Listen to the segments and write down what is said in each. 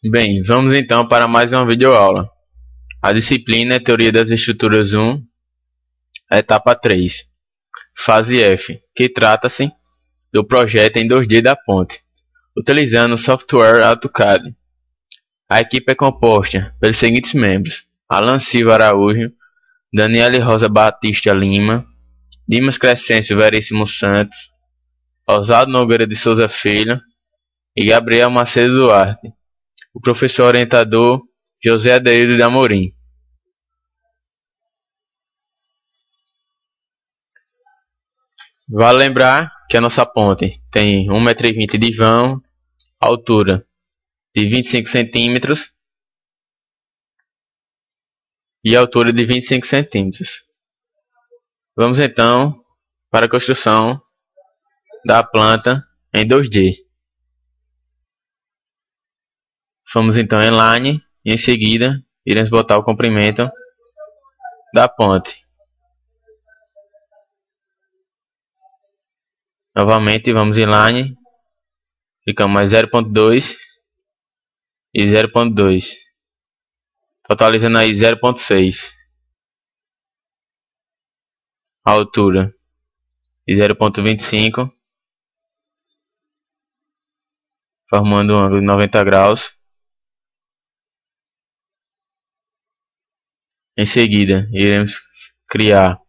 Bem, vamos então para mais uma videoaula. A disciplina é Teoria das Estruturas 1, etapa 3, fase F, que trata-se do projeto em 2D da ponte, utilizando o software AutoCAD. A equipe é composta pelos seguintes membros: Alan Silva Araújo, Daniele Rosa Batista Lima, Dimas Crescêncio Veríssimo Santos, Oswaldo Nogueira de Souza Filho e Gabriel Macedo Duarte. O professor orientador José Adeildo de Amorim. Vale lembrar que a nossa ponte tem 1,20 m de vão, altura de 25 centímetros e altura de 25 centímetros. Vamos então para a construção da planta em 2D. Vamos então em line e em seguida iremos botar o comprimento da ponte. Novamente vamos em line, clicamos mais 0.2 e 0.2, totalizando aí 0.6, a altura de 0.25, formando um ângulo de 90 graus. Em seguida iremos criar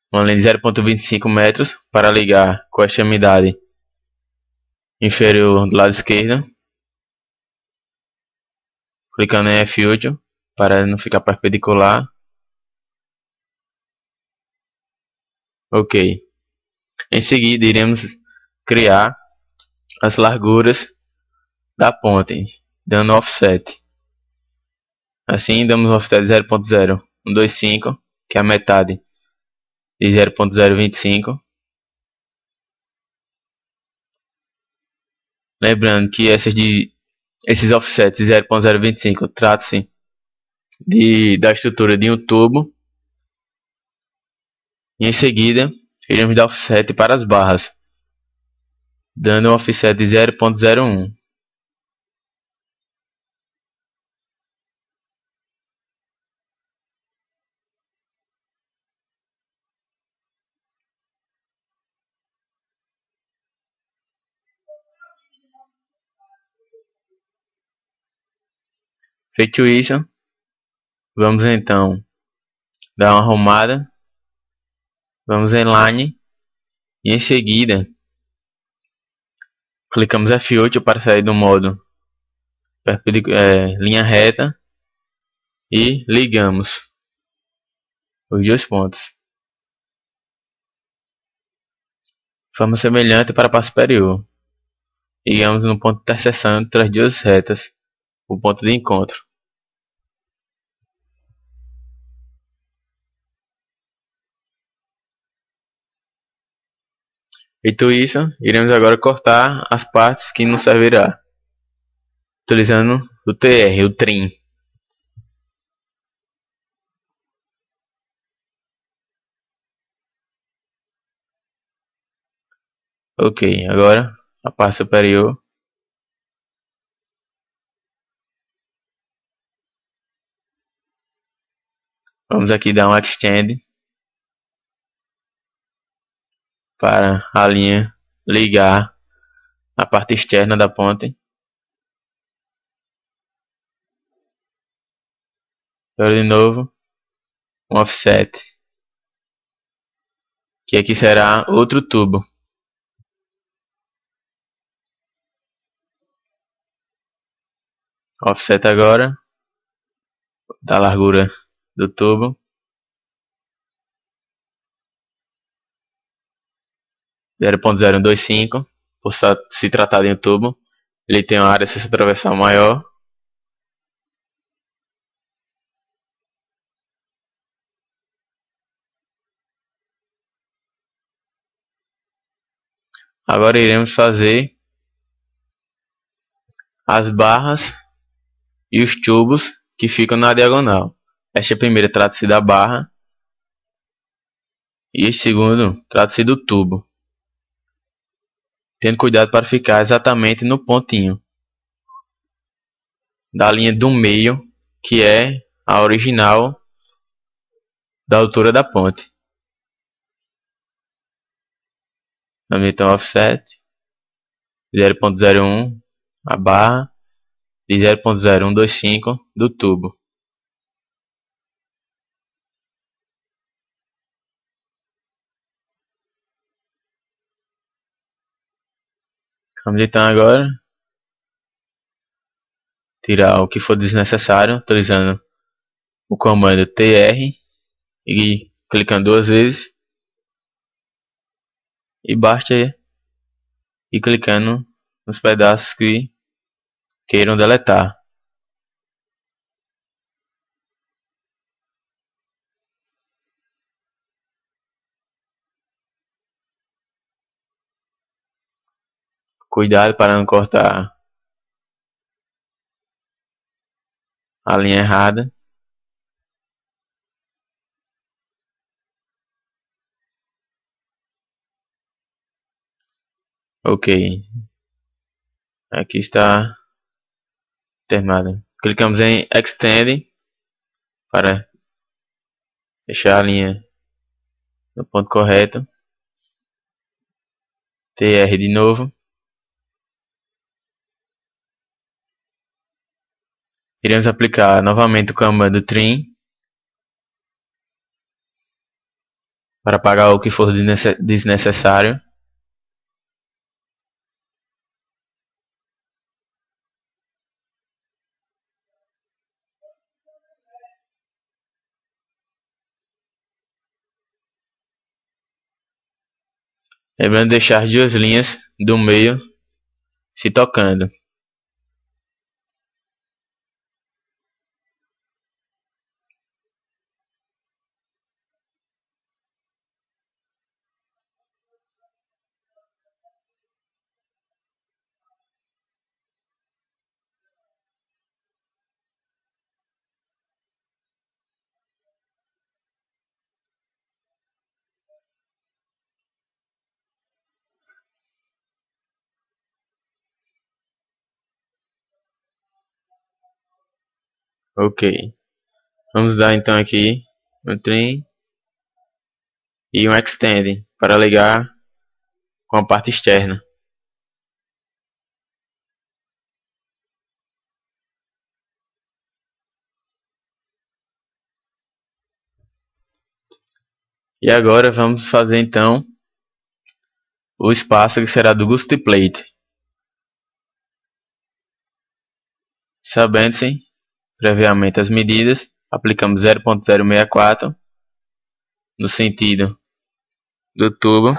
uma linha de 0.25 metros para ligar com a extremidade inferior do lado esquerdo, clicando em F8 para não ficar perpendicular. Ok. Em seguida iremos criar as larguras da ponte, dando offset. Assim damos offset de 0.0125, que é a metade de 0.025. Lembrando que esses offsets de 0.025 trata-se da estrutura de um tubo. E em seguida iremos dar offset para as barras, dando um offset de 0.01. Feito isso, vamos então dar uma arrumada. Vamos em line e em seguida clicamos F8 para sair do modo linha reta e ligamos os dois pontos. Forma semelhante para a parte superior. Ligamos no ponto de interseção entre as duas retas, o ponto de encontro. Feito isso, iremos agora cortar as partes que não servirá, utilizando o TR, o trim. Ok, agora a parte superior. Vamos aqui dar um extend para a linha ligar a parte externa da ponte. Agora de novo um offset, que aqui será outro tubo. Offset agora da largura do tubo. 0.025, por se tratar de um tubo, ele tem uma área de acesso atravessal maior. Agora iremos fazer as barras e os tubos que ficam na diagonal. Esta primeira trata-se da barra e este segundo trata-se do tubo. tendo cuidado para ficar exatamente no pontinho da linha do meio, que é a original da altura da ponte. Vamos então offset 0.01 a barra de 0.0125 do tubo. Vamos então agora tirar o que for desnecessário utilizando o comando TR e clicando duas vezes, e basta ir clicando nos pedaços que queiram deletar. Cuidado para não cortar a linha errada. Ok, aqui está terminado. Clicamos em Extend para deixar a linha no ponto correto. TR de novo. Iremos aplicar novamente o comando Trim para apagar o que for desnecessário. Lembrando de deixar as duas linhas do meio se tocando. Ok, vamos dar então aqui um Trim e um Extend para ligar com a parte externa. E agora vamos fazer então o espaço que será do Gusty Plate. Sabendo-se previamente as medidas, aplicamos 0.064 no sentido do tubo.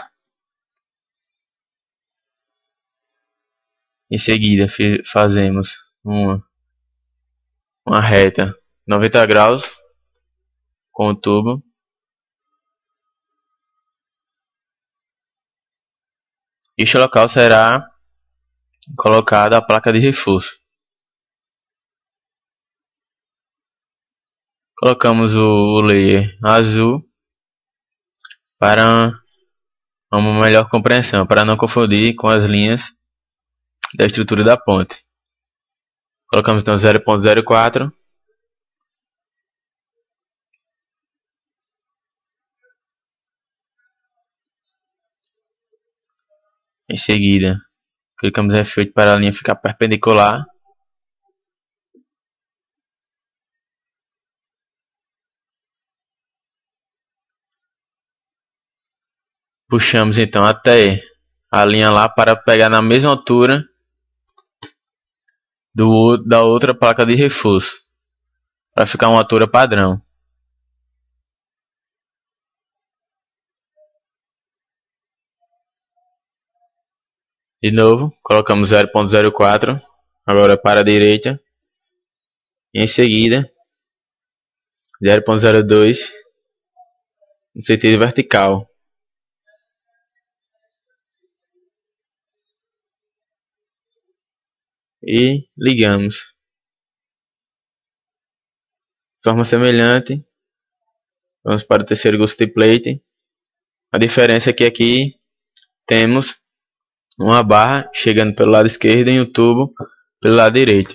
Em seguida fazemos uma reta 90 graus com o tubo. Este local será colocada a placa de reforço. Colocamos o layer azul para uma melhor compreensão, para não confundir com as linhas da estrutura da ponte. Colocamos então 0.04. Em seguida, clicamos em F8 para a linha ficar perpendicular. Puxamos então até a linha lá para pegar na mesma altura da outra placa de reforço, para ficar uma altura padrão. De novo, colocamos 0.04, agora para a direita. E em seguida, 0.02 no sentido vertical. E ligamos. De forma semelhante, vamos para o terceiro Gusty Plate. A diferença é que aqui temos uma barra chegando pelo lado esquerdo e um tubo pelo lado direito.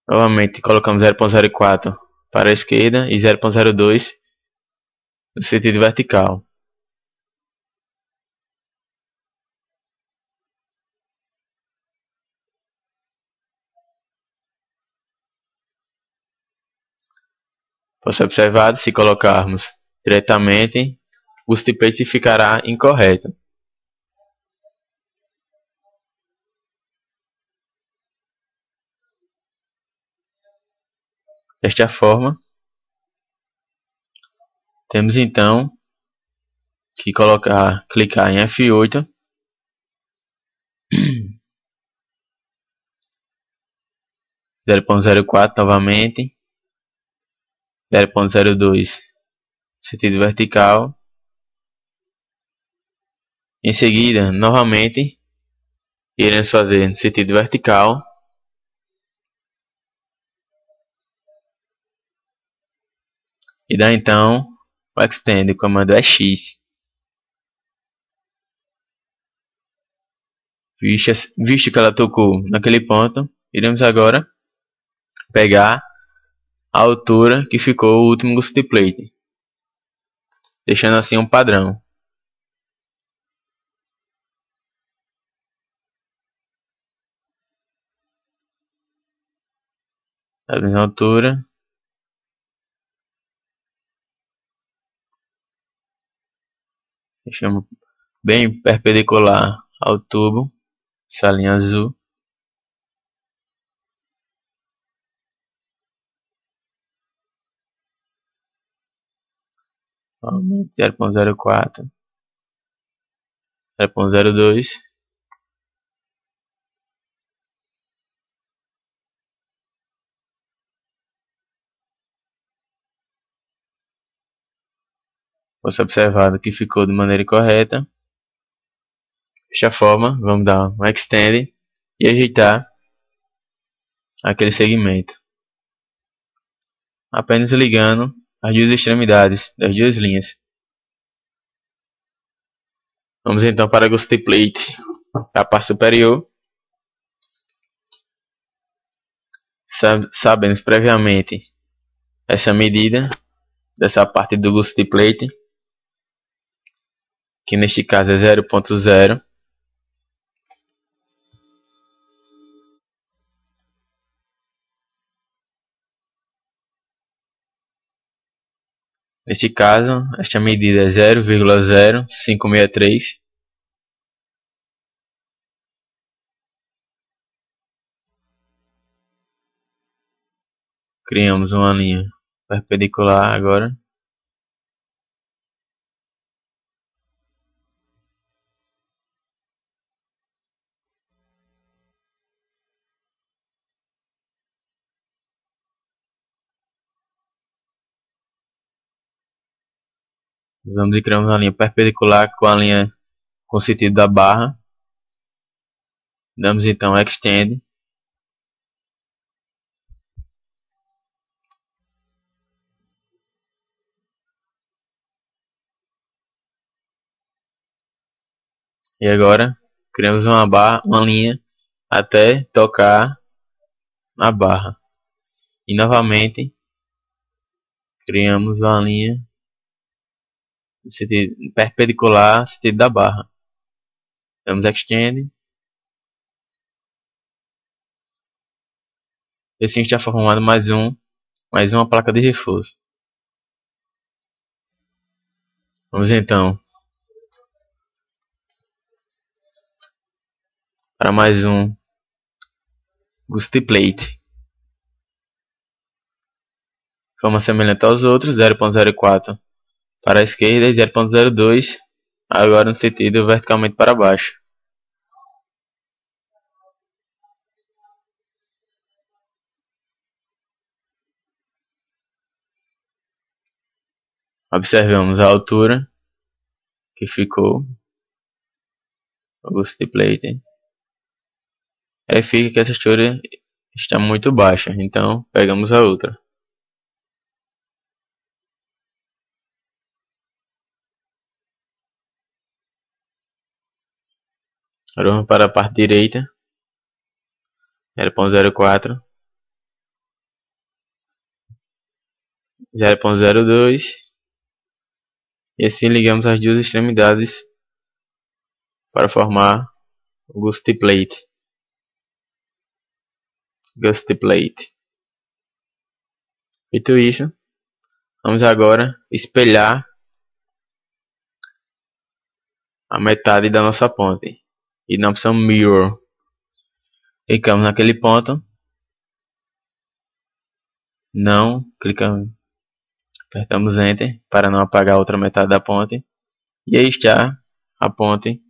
Novamente colocamos 0.04 para a esquerda e 0.02 no sentido vertical. Pode ser observado, se colocarmos diretamente, o template ficará incorreto. Desta forma, temos então que clicar em F8 0.04 novamente, 0.02 sentido vertical. Em seguida, novamente, iremos fazer no sentido vertical. E dá então o extend, o comando é X. Visto que ela tocou naquele ponto, iremos agora pegar a altura que ficou o último gusset plate, deixando assim um padrão. A mesma altura. Deixamos bem perpendicular ao tubo, essa linha azul. Aumente 0.04, 0.02. Posso observar que ficou de maneira correta. Desta forma, vamos dar um extend e ajeitar aquele segmento, apenas ligando as duas extremidades das duas linhas. Vamos então para a gusset plate, a parte superior. Sabemos previamente essa medida dessa parte do gusset plate, que neste caso é 0.0. Neste caso, esta medida é 0,0563. Criamos uma linha perpendicular agora. Vamos criar uma linha perpendicular com a linha com o sentido da barra. Damos então extend. E agora criamos uma linha até tocar na barra. E novamente criamos uma linha no sentido perpendicular ao sentido da barra. Damos extend. E assim está formado mais uma placa de reforço. Vamos então para mais um gusset plate. Forma semelhante aos outros, 0.04 para a esquerda e 0.02 agora no sentido verticalmente para baixo. Observamos a altura que ficou o gusset plate. Verifique que essa altura está muito baixa, então pegamos a outra. Agora vamos para a parte direita. 0.04, 0.02 e assim ligamos as duas extremidades para formar o Gusty Plate. Feito isso, vamos agora espelhar a metade da nossa ponte e na opção Mirror. Clicamos naquele ponto, não clicamos, apertamos Enter para não apagar a outra metade da ponte e aí está a ponte,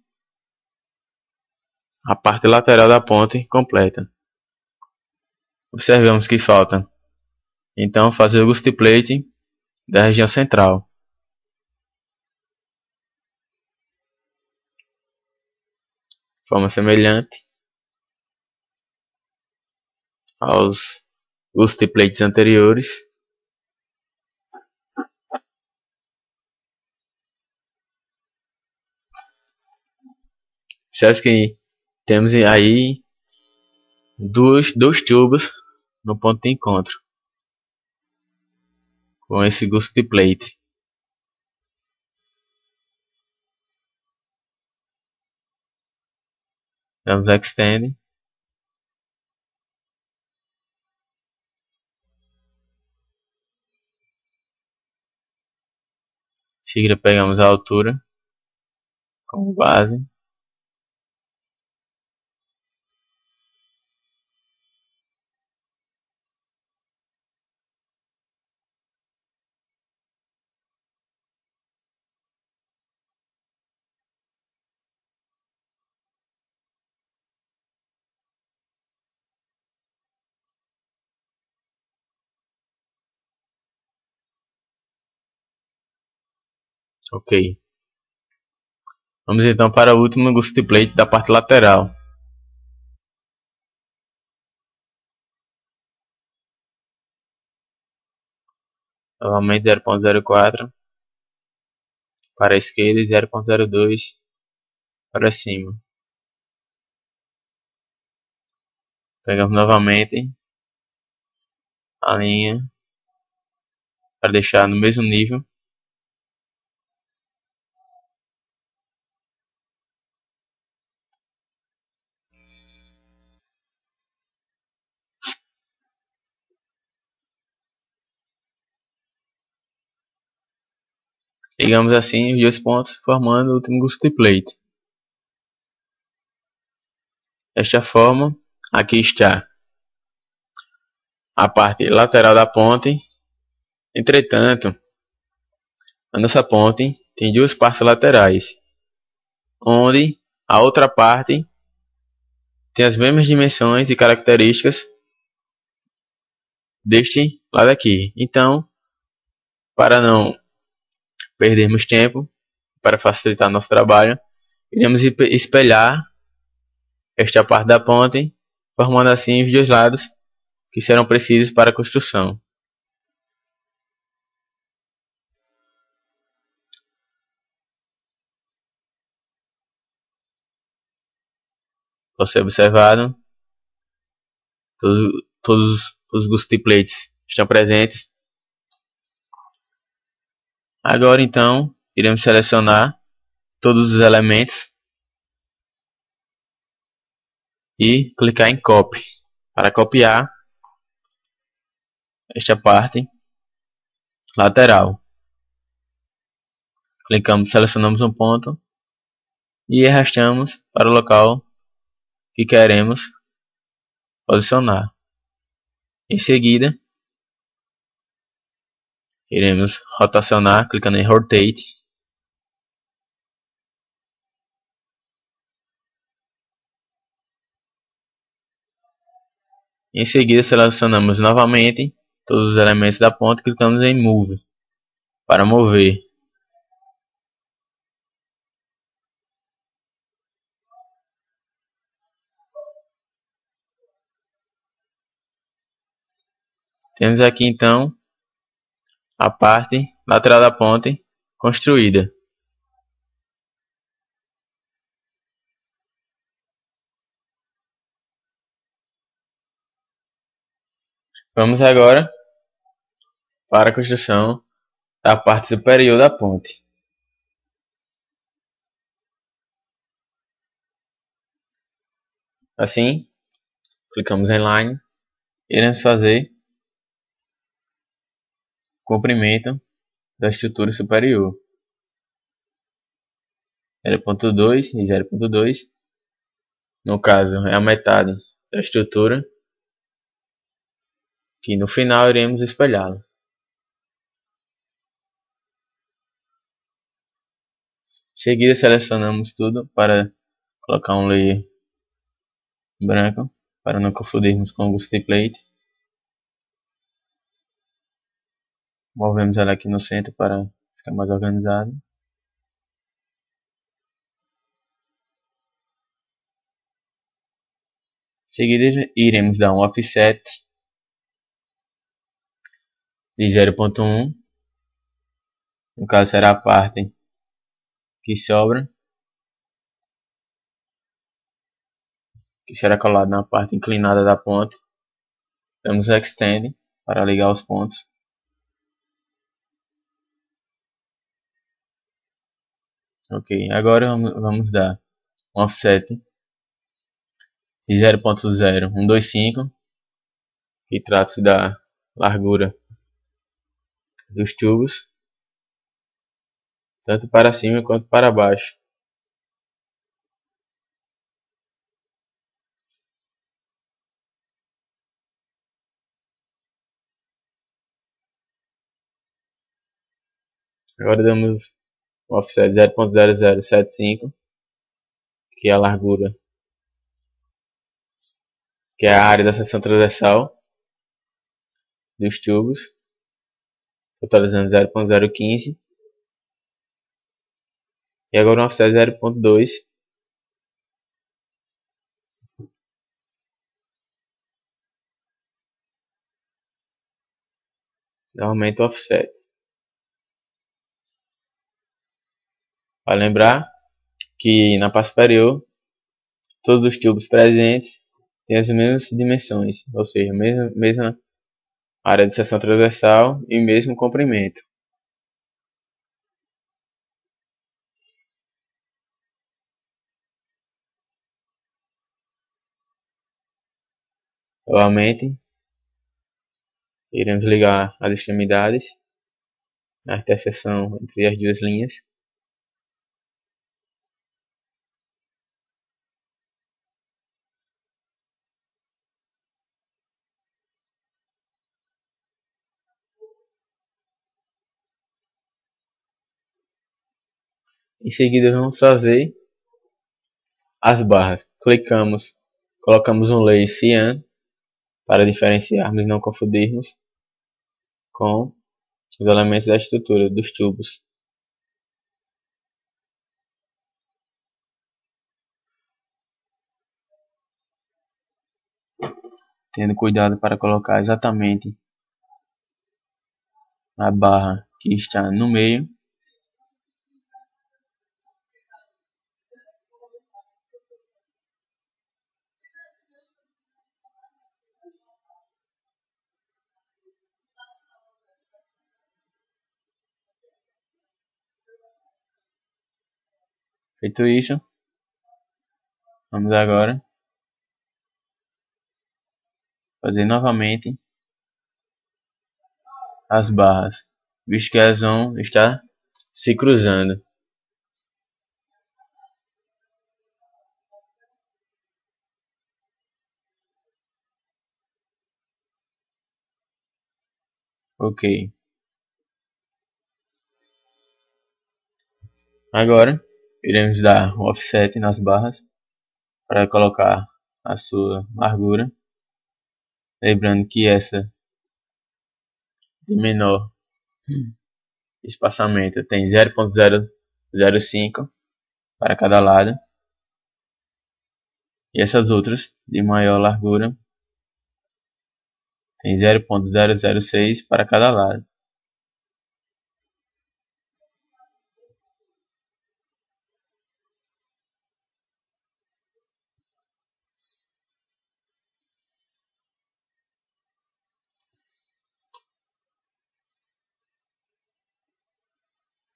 a parte lateral da ponte completa. Observamos que falta então fazer o Gusty Plate da região central. De forma semelhante aos Gusty Plates anteriores. Certo que temos aí dois tubos no ponto de encontro com esse Gusty Plate. Damos Extend. Em seguida pegamos a altura como base. Ok. Vamos então para o último Gusty Plate da parte lateral. Novamente 0.04 para a esquerda e 0.02 para cima. Pegamos novamente a linha para deixar no mesmo nível. Ligamos assim os dois pontos formando o último Gusty Plate. Desta forma, aqui está a parte lateral da ponte. Entretanto, a nossa ponte tem duas partes laterais, onde a outra parte tem as mesmas dimensões e características deste lado aqui. Então, para não perdermos tempo, para facilitar nosso trabalho, iremos espelhar esta parte da ponte, formando assim os dois lados que serão precisos para a construção. Você observado, todos os Gusty Plates estão presentes. Agora então, iremos selecionar todos os elementos e clicar em Copy para copiar esta parte lateral. Clicamos, selecionamos um ponto e arrastamos para o local que queremos posicionar. Em seguida, iremos rotacionar, clicando em Rotate. Em seguida, selecionamos novamente todos os elementos da ponta e clicamos em Move para mover. Temos aqui então a parte lateral da ponte construída. Vamos agora para a construção da parte superior da ponte. Assim, clicamos em Line, iremos fazer o comprimento da estrutura superior. 0.2 e 0.2, no caso é a metade da estrutura, que no final iremos espelhá-la. Em seguida selecionamos tudo para colocar um layer branco, para não confundirmos com o Gusty Plate. Movemos ela aqui no centro para ficar mais organizado. Em seguida iremos dar um offset de 0.1, no caso será a parte que sobra, que será colado na parte inclinada da ponte. Damos Extend para ligar os pontos. Ok, agora vamos dar um offset de 0.0125, que trata-se da largura dos tubos, tanto para cima quanto para baixo. Agora damos um offset de 0.0075, que é a largura, que é a área da seção transversal dos tubos, totalizando 0.015. E agora um offset de 0.2, aumenta o offset. Para lembrar que na parte superior todos os tubos presentes têm as mesmas dimensões, ou seja, a mesma área de seção transversal e mesmo comprimento. Novamente, iremos ligar as extremidades na interseção entre as duas linhas. Em seguida vamos fazer as barras. Colocamos um layer Cyan para diferenciarmos e não confundirmos com os elementos da estrutura dos tubos. Tendo cuidado para colocar exatamente a barra que está no meio. Feito isso, vamos agora fazer novamente as barras, visto que elas vão estar se cruzando. Ok. Agora iremos dar um offset nas barras para colocar a sua largura. Lembrando que essa de menor espaçamento tem 0.005 para cada lado. E essas outras de maior largura tem 0.006 para cada lado.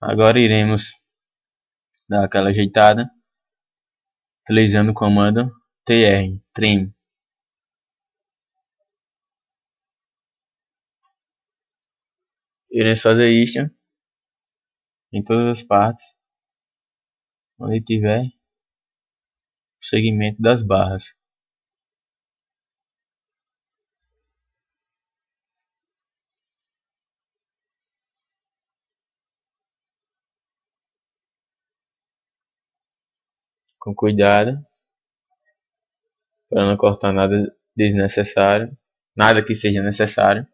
Agora iremos dar aquela ajeitada utilizando o comando trim. Iremos fazer isto em todas as partes onde tiver o segmento das barras. Com cuidado para não cortar nada desnecessário, nada que seja necessário.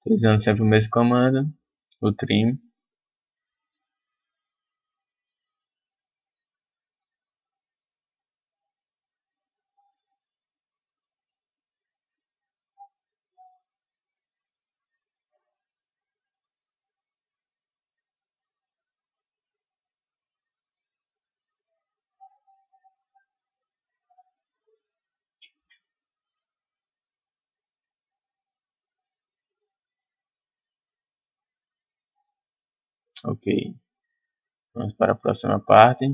Utilizando sempre o mesmo comando, o trim. Ok, vamos para a próxima parte.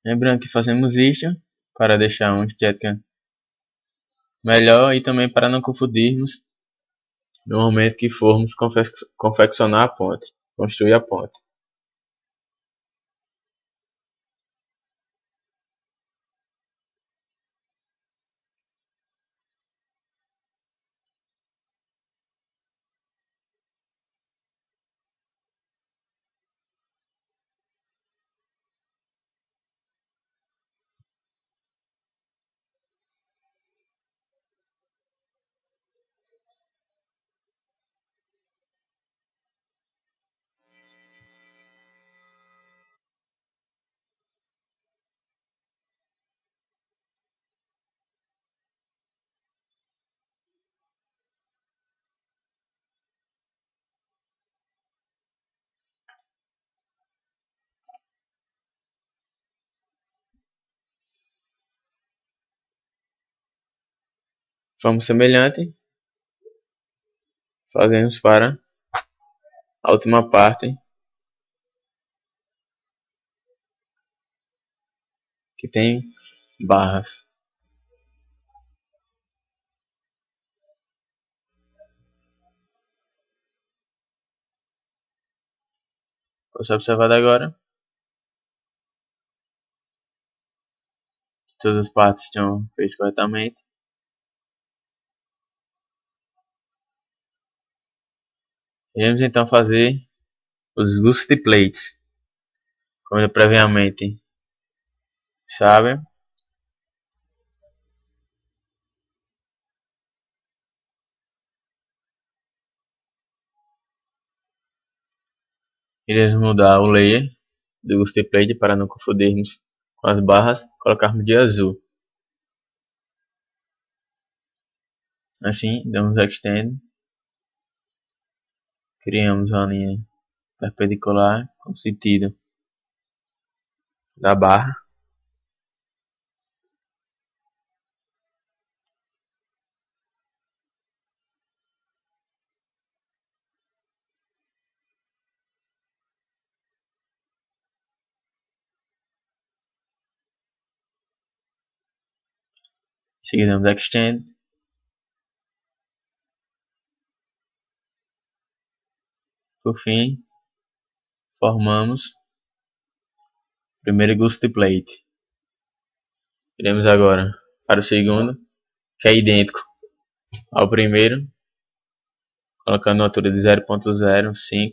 Lembrando que fazemos isto para deixar uma estética melhor e também para não confundirmos no momento que formos confeccionar a ponte, construir a ponte. De forma semelhante, fazemos para a última parte, que tem barras. Você observado agora, todas as partes estão feitas corretamente. Iremos então fazer os gusset plates, como previamente sabe. Iremos mudar o layer do gusset plate para não confundirmos com as barras, colocarmos de azul. Assim, damos extend, criamos uma linha perpendicular com o sentido da barra. Em seguida damos extend. Por fim, formamos o primeiro gusset plate. Iremos agora para o segundo, que é idêntico ao primeiro, colocando uma altura de 0.05.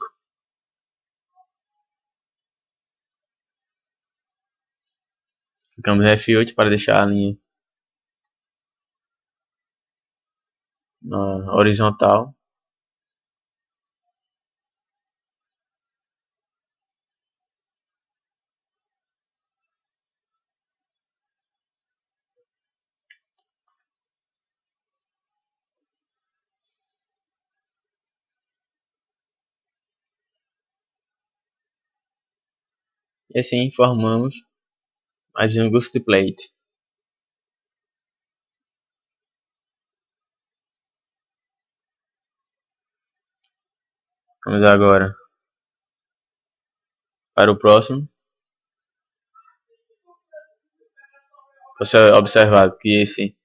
Clicamos F8 para deixar a linha na horizontal. E assim formamos mais um ghost plate. Vamos agora para o próximo. Você observar que esse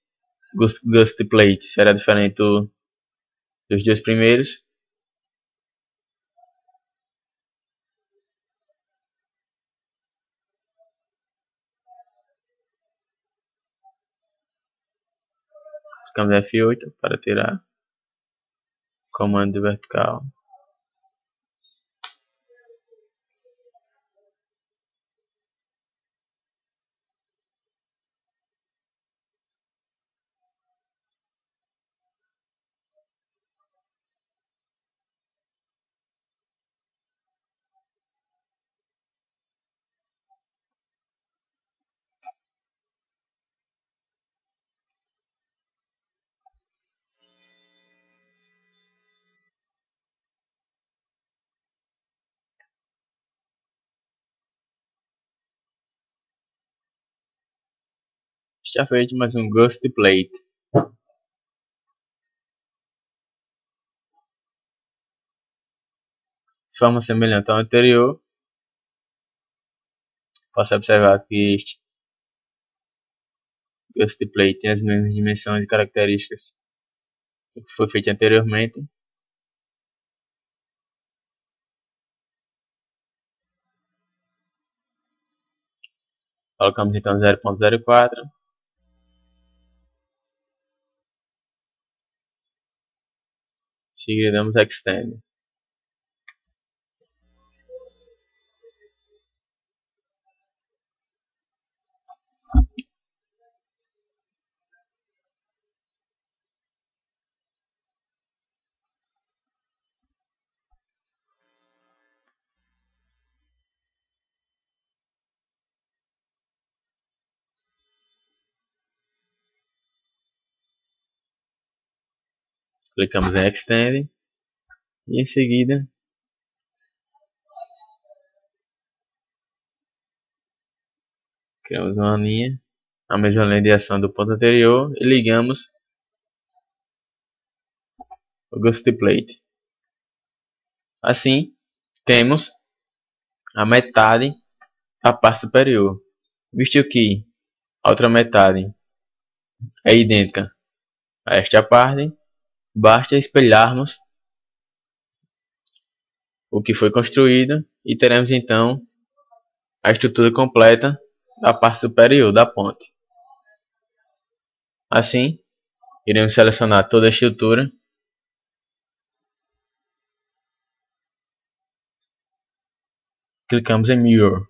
ghost plate será diferente dos dois primeiros. Clicamos F8 para tirar comando vertical. Está feito mais um ghost plate. De forma semelhante ao anterior, posso observar que este ghost plate tem as mesmas dimensões e características do que foi feito anteriormente. Colocamos então 0.04. Seguida damos Extend. Clicamos em Extend. E em seguida criamos uma linha, a mesma linha de ação do ponto anterior, e ligamos o ghost plate. Assim, temos a metade da parte superior, visto que a outra metade é idêntica a esta parte. Basta espelharmos o que foi construído e teremos então a estrutura completa da parte superior da ponte. Assim, iremos selecionar toda a estrutura, clicamos em Mirror.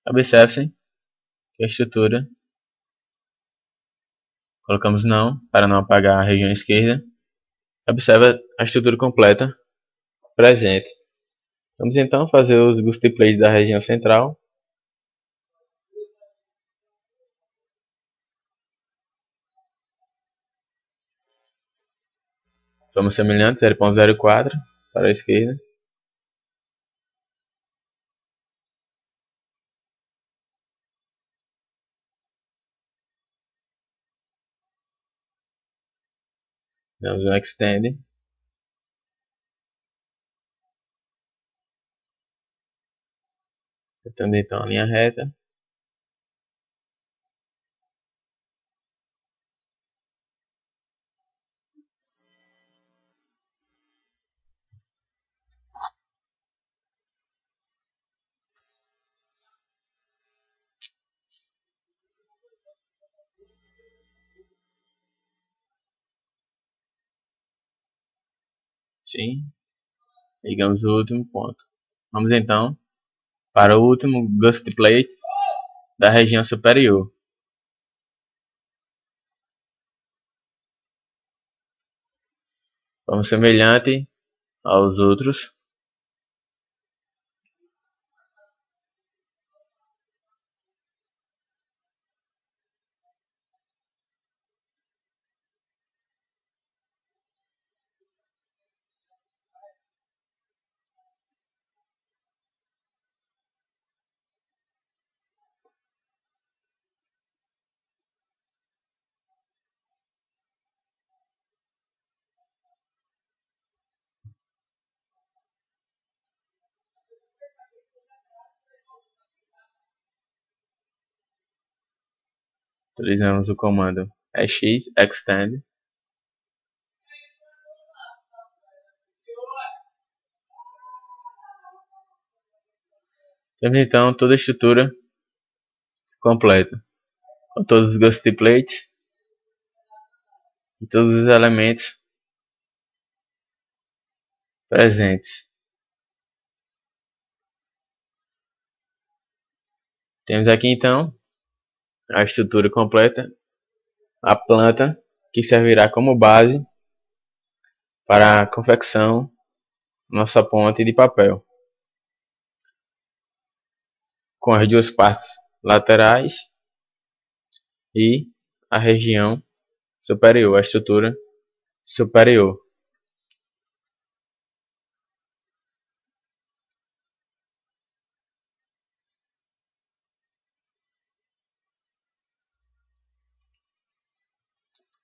Observe-se que a estrutura, colocamos não, para não apagar a região esquerda. Observe a estrutura completa presente. Vamos então fazer os ghost plates da região central. Vamos semelhante, 0.04 para a esquerda. Damos um Extend. Setando então a linha reta. Sim, ligamos o último ponto. Vamos então para o último ghost plate da região superior. Vamos semelhante aos outros. Utilizamos o comando EX extend. Temos então toda a estrutura completa, com todos os ghost plates e todos os elementos presentes. Temos aqui então a estrutura completa, a planta que servirá como base para a confecção da nossa ponte de papel, com as duas partes laterais e a região superior, a estrutura superior.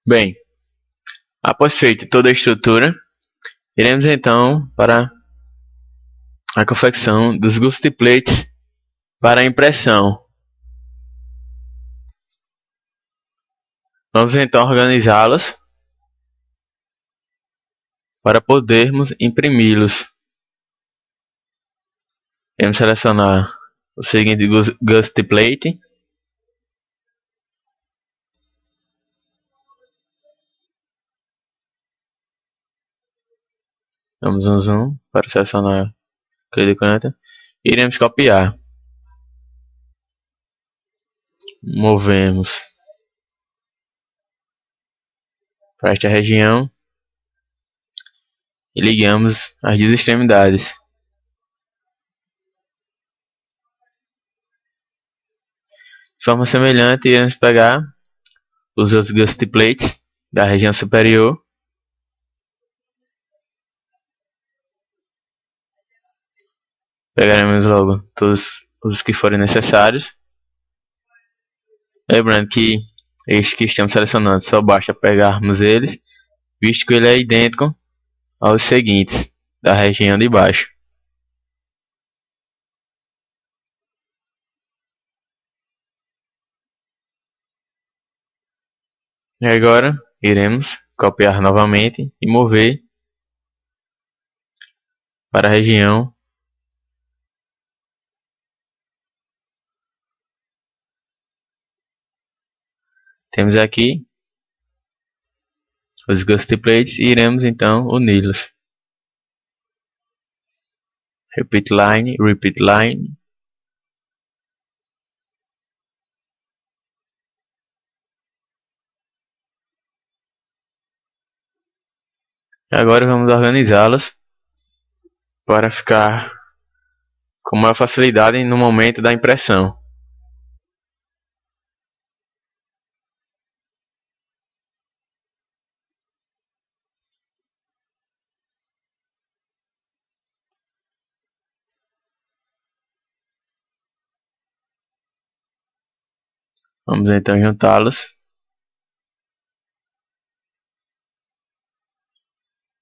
Bem, após feita toda a estrutura, iremos então para a confecção dos ghost plates para a impressão. Vamos então organizá-los para podermos imprimi-los. Iremos selecionar o seguinte ghost plate. Damos um zoom para selecionar aquele canto. Iremos copiar. Movemos para esta região e ligamos as duas extremidades. De forma semelhante, iremos pegar os outros ghost plates da região superior pegaremos logo todos os que forem necessários. Lembrando que este que estamos selecionando só basta pegarmos eles, visto que ele é idêntico aos seguintes da região de baixo. E agora iremos copiar novamente e mover para a região temos aqui os ghost plates e iremos então uni-los. Repeat line, repeat line. Agora vamos organizá-los para ficar com maior facilidade no momento da impressão. Vamos então juntá-los.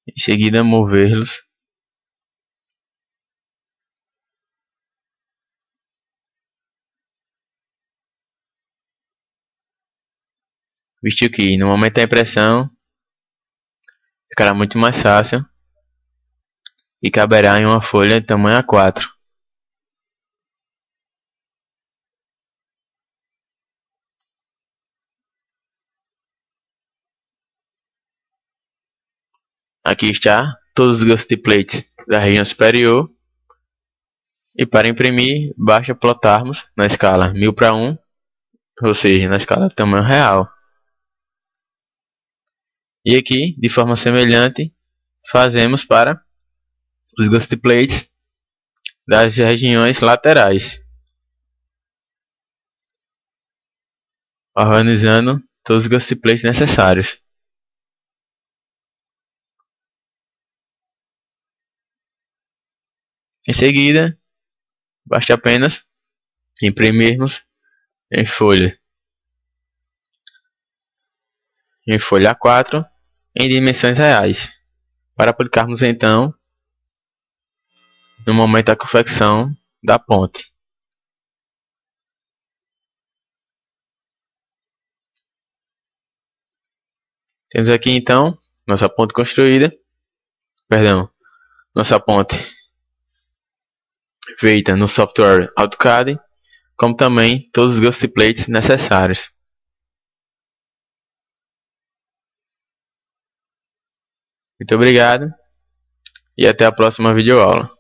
Em seguida movê-los visto que no momento da impressão ficará muito mais fácil e caberá em uma folha de tamanho A4. Aqui está todos os ghost plates da região superior. E para imprimir, basta plotarmos na escala 1000:1, ou seja, na escala de tamanho real. E aqui, de forma semelhante, fazemos para os ghost plates das regiões laterais, organizando todos os ghost plates necessários. Em seguida, basta apenas imprimirmos em folha A4 em dimensões reais, para aplicarmos então no momento da confecção da ponte. Temos aqui então nossa ponte construída, perdão, nossa ponte feita no software AutoCAD, como também todos os ghost plates necessários. Muito obrigado e até a próxima videoaula.